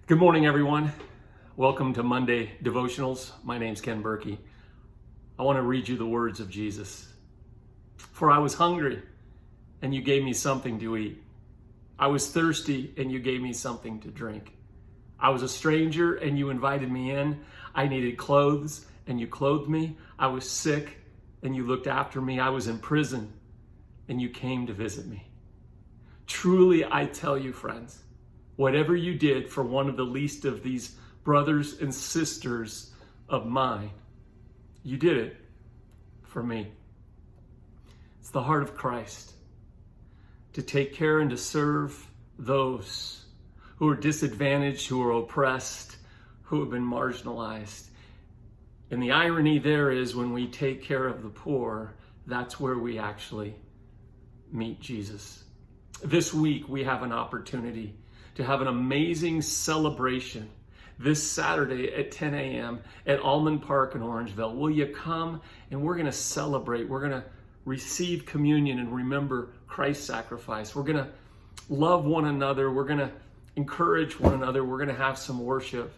Good morning, everyone. Welcome to Monday Devotionals. My name's Ken Burkey. I want to read you the words of Jesus. For I was hungry, and you gave me something to eat. I was thirsty, and you gave me something to drink. I was a stranger, and you invited me in. I needed clothes, and you clothed me. I was sick, and you looked after me. I was in prison, and you came to visit me. Truly, I tell you, friends, whatever you did for one of the least of these brothers and sisters of mine, you did it for me. It's the heart of Christ to take care and to serve those who are disadvantaged, who are oppressed, who have been marginalized. And the irony there is when we take care of the poor, that's where we actually meet Jesus. This week, we have an opportunity to have an amazing celebration this Saturday at 10 a.m. at Almond Park in Orangeville. Will you come? And we're going to celebrate. We're going to receive communion and remember Christ's sacrifice. We're going to love one another. We're going to encourage one another. We're going to have some worship.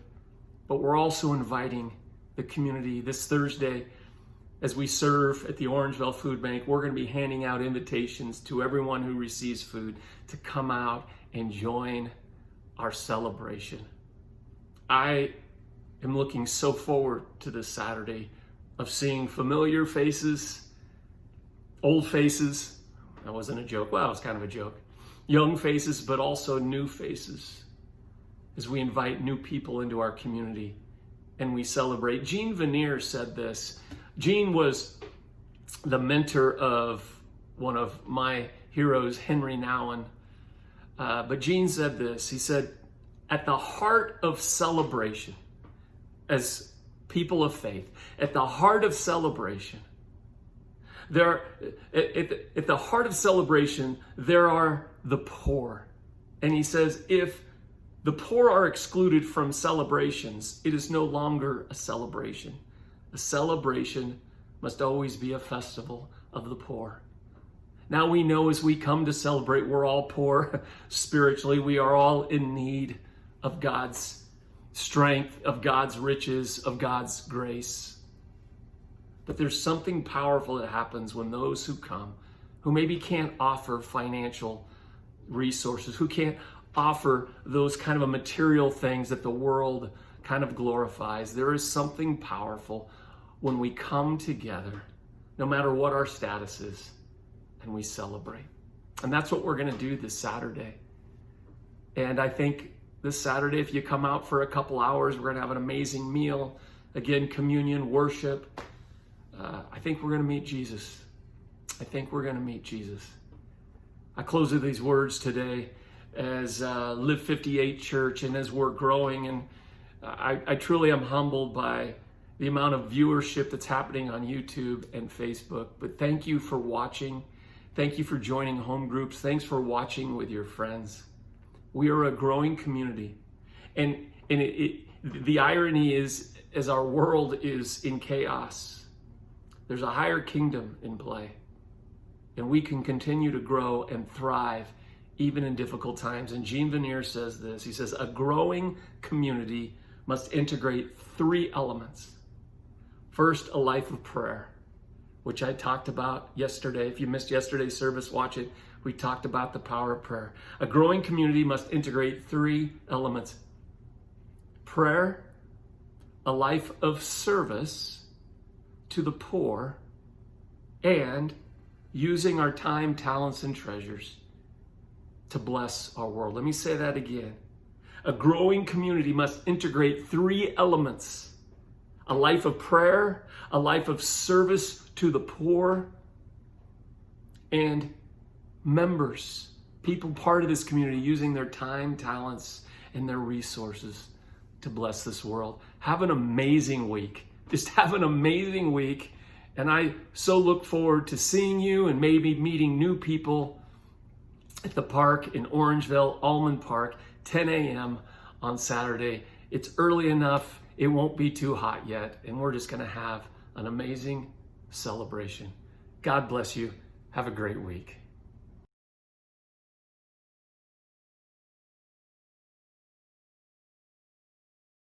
But we're also inviting the community this Thursday as we serve at the Orangeville Food Bank. We're going to be handing out invitations to everyone who receives food to come out and join our celebration. I am looking so forward to this Saturday of seeing familiar faces, old faces. That wasn't a joke. Well, it was kind of a joke. Young faces, but also new faces as we invite new people into our community and we celebrate. Jean Vanier said this. Jean was the mentor of one of my heroes, Henry Nouwen. But Jean said this. He said, at the heart of celebration, as people of faith, at the heart of celebration, there are the poor. And he says, if the poor are excluded from celebrations, it is no longer a celebration. A celebration must always be a festival of the poor. Now we know as we come to celebrate, we're all poor spiritually. We are all in need of God's strength, of God's riches, of God's grace. But there's something powerful that happens when those who come, who maybe can't offer financial resources, who can't offer those kind of a material things that the world kind of glorifies, there is something powerful when we come together, no matter what our status is, and we celebrate. And that's what we're going to do this Saturday. And I think this Saturday, if you come out for a couple hours, we're going to have an amazing meal. Again, communion, worship. I think we're going to meet Jesus. I think we're going to meet Jesus. I close with these words today as Live58 Church and as we're growing. And I truly am humbled by the amount of viewership that's happening on YouTube and Facebook. But thank you for watching. Thank you for joining home groups. Thanks for watching with your friends. We are a growing community. And the irony is, as our world is in chaos, there's a higher kingdom in play. And we can continue to grow and thrive even in difficult times. And Jean Vanier says this. He says, a growing community must integrate three elements. First, a life of prayer, which I talked about yesterday. If you missed yesterday's service, watch it. We talked about the power of prayer. A growing community must integrate three elements. Prayer, a life of service to the poor, and using our time, talents, and treasures to bless our world. Let me say that again. A growing community must integrate three elements. A life of prayer, a life of service to the poor, and members, people part of this community using their time, talents, and their resources to bless this world. Have an amazing week. Just have an amazing week. And I so look forward to seeing you and maybe meeting new people at the park in Orangeville, Almond Park, 10 a.m. on Saturday. It's early enough. It won't be too hot yet. And we're just going to have an amazing celebration. God bless you. Have a great week.